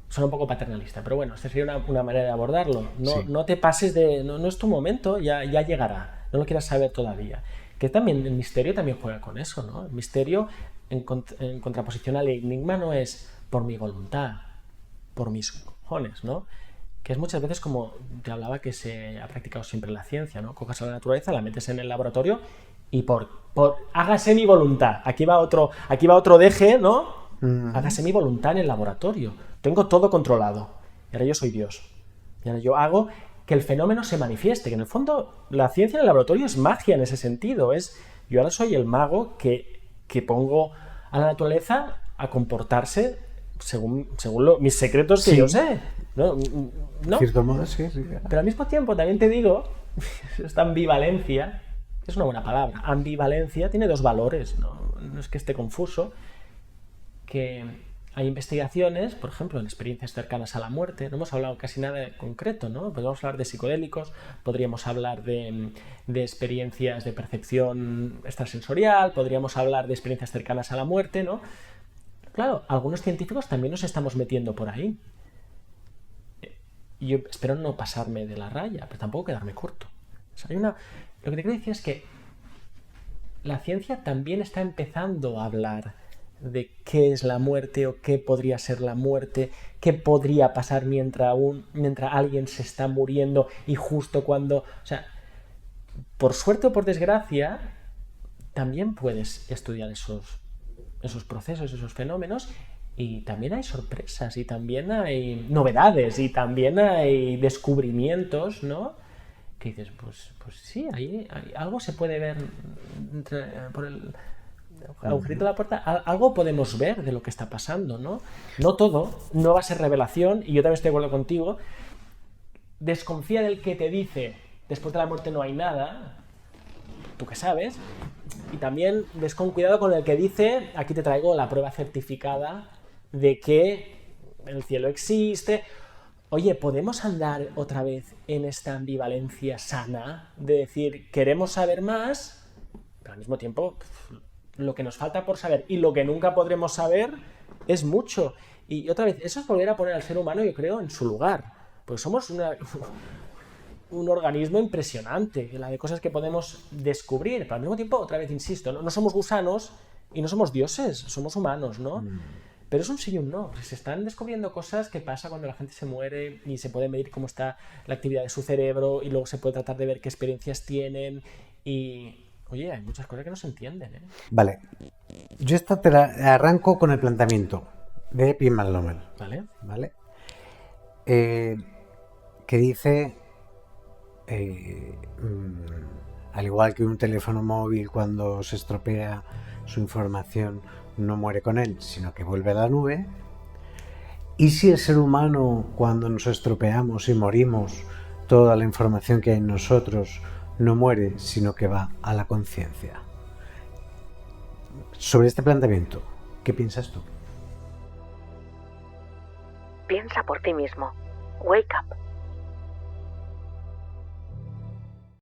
Suena un poco paternalista, pero bueno, esta sería una manera de abordarlo. No te pases de... No es tu momento, ya llegará. No lo quieras saber todavía. Que también el misterio también juega con eso, ¿no? El misterio, en contraposición al enigma, no es por mi voluntad, por mis cojones, ¿no? Que es muchas veces como te hablaba que se ha practicado siempre la ciencia, ¿no? Coges a la naturaleza, la metes en el laboratorio y por hágase mi voluntad. Aquí va otro deje, ¿no? Hágase mi voluntad en el laboratorio. Tengo todo controlado. Y ahora yo soy Dios. Y ahora yo hago que el fenómeno se manifieste. Que en el fondo la ciencia en el laboratorio es magia en ese sentido. Yo ahora soy el mago que pongo a la naturaleza a comportarse según mis secretos que yo sé. ¿No? Cierto modo, sí. Pero al mismo tiempo también te digo, esta ambivalencia, es una buena palabra, ambivalencia tiene dos valores, no es que esté confuso, que hay investigaciones, por ejemplo, en experiencias cercanas a la muerte, no hemos hablado casi nada de concreto, ¿no? Podríamos hablar de psicodélicos, podríamos hablar de experiencias de percepción extrasensorial, podríamos hablar de experiencias cercanas a la muerte, ¿no? Claro, algunos científicos también nos estamos metiendo por ahí. Y yo espero no pasarme de la raya, pero tampoco quedarme corto. O sea, lo que te quiero decir es que la ciencia también está empezando a hablar de qué es la muerte o qué podría ser la muerte, qué podría pasar mientras alguien se está muriendo y justo cuando... O sea, por suerte o por desgracia, también puedes estudiar esos procesos, esos fenómenos Y también hay sorpresas, y también hay novedades, y también hay descubrimientos, ¿no? Que dices, pues sí, algo se puede ver por el agujerito de la puerta, algo podemos ver de lo que está pasando, ¿no? No todo, no va a ser revelación, y yo también estoy de acuerdo contigo. Desconfía del que te dice, después de la muerte no hay nada, tú que sabes, y también ves con cuidado con el que dice, aquí te traigo la prueba certificada de que el cielo existe. Oye, ¿podemos andar otra vez en esta ambivalencia sana de decir, queremos saber más, pero al mismo tiempo lo que nos falta por saber y lo que nunca podremos saber es mucho? Y otra vez, eso es volver a poner al ser humano, yo creo, en su lugar, porque somos un organismo impresionante, la de cosas que podemos descubrir, pero al mismo tiempo, otra vez insisto, no somos gusanos y no somos dioses, somos humanos, ¿no? Pero es un sí y un no. Se están descubriendo cosas que pasa cuando la gente se muere y se puede medir cómo está la actividad de su cerebro y luego se puede tratar de ver qué experiencias tienen y... Oye, hay muchas cosas que no se entienden, ¿eh? Vale. Yo esta te la arranco con el planteamiento de Pimal Lomel. ¿Vale? Que dice... al igual que un teléfono móvil cuando se estropea su información no muere con él, sino que vuelve a la nube. Y si el ser humano, cuando nos estropeamos y morimos, toda la información que hay en nosotros no muere, sino que va a la conciencia. Sobre este planteamiento, ¿qué piensas tú? Piensa por ti mismo. Wake up.